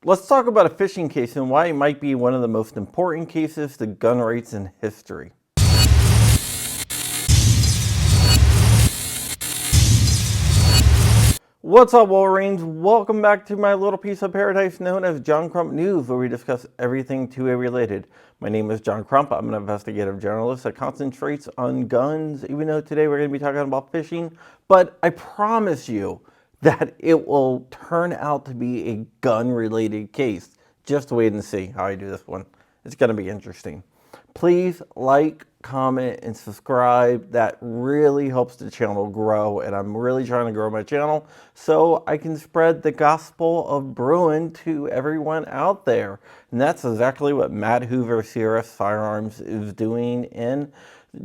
Let's talk about a phishing case and why it might be one of the most important cases to gun rights in history. What's up, Wolverines? Welcome back to my little piece of paradise known as John Crump News, where we discuss everything 2A related. My name is John Crump. I'm an investigative journalist that concentrates on guns, even though today we're going to be talking about phishing. But I promise you that it will turn out to be a gun-related case. Just wait and see how I do this one. It's going to be interesting. Please like, comment, and subscribe. That really helps the channel grow, and I'm really trying to grow my channel so I can spread the gospel of Bruin to everyone out there. And that's exactly what Matt Hoover, CRS Firearms, is doing in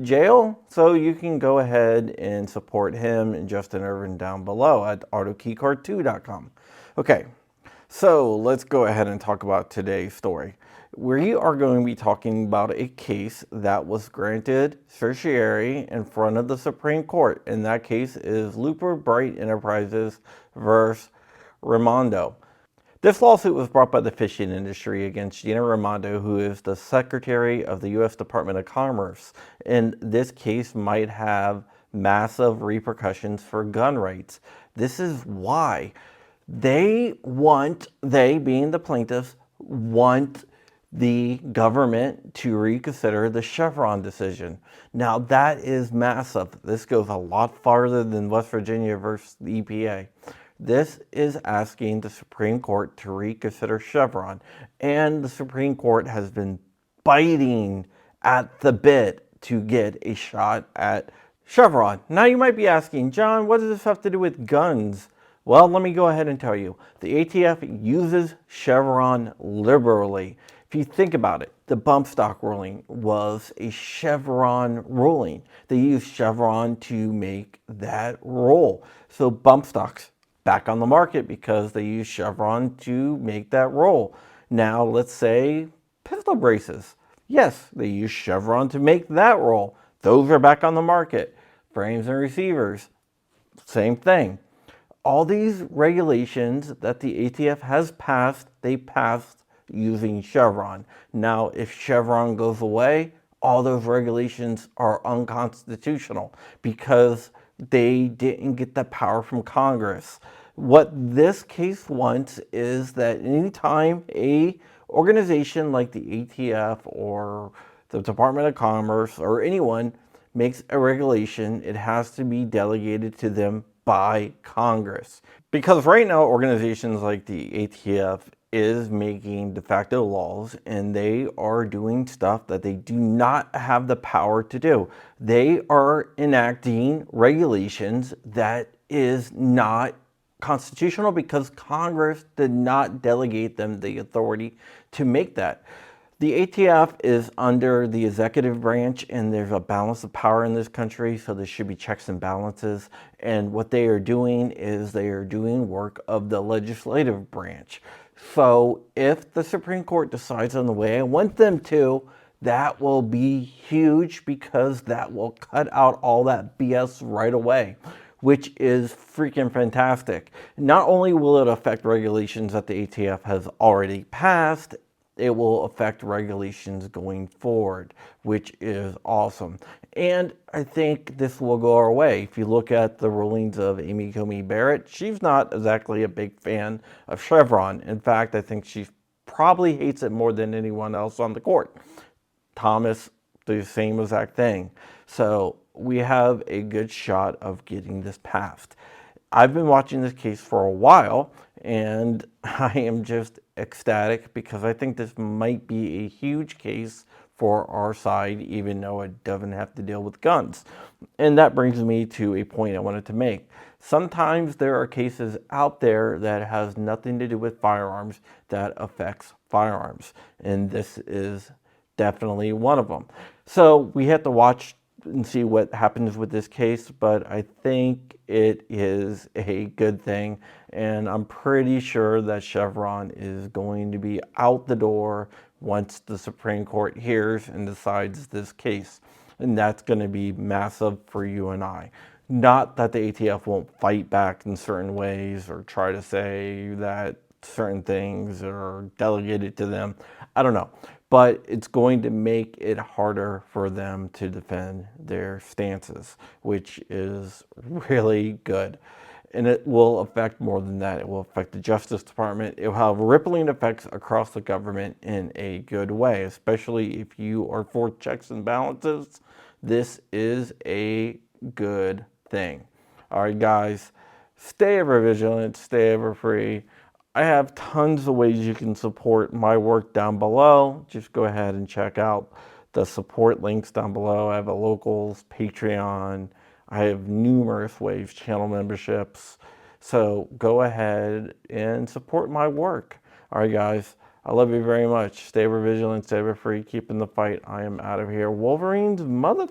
jail. So you can go ahead and support him and Justin Irvin down below at autokeycard2.com. Okay, so let's go ahead and talk about today's story. We are going to be talking about a case that was granted certiorari in front of the Supreme Court, and that case is Looper Bright Enterprises versus Raimondo. This lawsuit was brought by the fishing industry against Gina Raimondo, who is the Secretary of the U.S. Department of Commerce, and this case might have massive repercussions for gun rights. This is why they being the plaintiffs, want the government to reconsider the Chevron decision. Now that is massive. This goes a lot farther than West Virginia versus the EPA. This is asking the Supreme Court to reconsider Chevron, and the Supreme Court has been biting at the bit to get a shot at Chevron. Now you might be asking, John, what does this have to do with guns? Well, let me go ahead and tell you. The ATF uses Chevron liberally. If you think about it, the bump stock ruling was a Chevron ruling. They used Chevron to make that rule. So bump stocks back on the market because they used Chevron to make that rule. Now let's say pistol braces. Yes, they used Chevron to make that rule. Those are back on the market. Frames and receivers, same thing. All these regulations that the ATF has passed, they passed using Chevron. Now, if Chevron goes away, all those regulations are unconstitutional because they didn't get the power from Congress. What this case wants is that anytime a organization like the ATF or the Department of Commerce or anyone makes a regulation, it has to be delegated to them by Congress. Because right now organizations like the ATF is making de facto laws, and they are doing stuff that they do not have the power to do. They are enacting regulations that is not constitutional because Congress did not delegate them the authority to make that. The ATF is under the executive branch, and there's a balance of power in this country, so there should be checks and balances. And what they are doing is they are doing work of the legislative branch. So if the Supreme Court decides on the way I want them to, that will be huge because that will cut out all that BS right away, which is freaking fantastic. Not only will it affect regulations that the ATF has already passed, it will affect regulations going forward, which is awesome. And I think this will go our way. If you look at the rulings of Amy Coney Barrett, she's not exactly a big fan of Chevron. In fact, I think she probably hates it more than anyone else on the court. Thomas, the same exact thing. So we have a good shot of getting this passed. I've been watching this case for a while, and I am just ecstatic because I think this might be a huge case for our side, even though it doesn't have to deal with guns. And that brings me to a point I wanted to make. Sometimes there are cases out there that has nothing to do with firearms that affects firearms, and this is definitely one of them. So we have to watch and see what happens with this case, but I think it is a good thing, and I'm pretty sure that Chevron is going to be out the door once the Supreme Court hears and decides this case, and that's going to be massive for you and I. Not that the ATF won't fight back in certain ways or try to say that certain things or delegate it to them. I don't know. But it's going to make it harder for them to defend their stances, which is really good. And it will affect more than that. It will affect the Justice Department. It will have rippling effects across the government in a good way, especially if you are for checks and balances. This is a good thing. All right, guys, stay ever vigilant, stay ever free. I have tons of ways you can support my work down below. Just go ahead and check out the support links down below. I have a locals, Patreon. I have numerous ways, channel memberships. So go ahead and support my work. All right, guys. I love you very much. Stay ever vigilant, stay ever free, keep in the fight. I am out of here. Wolverine's mother...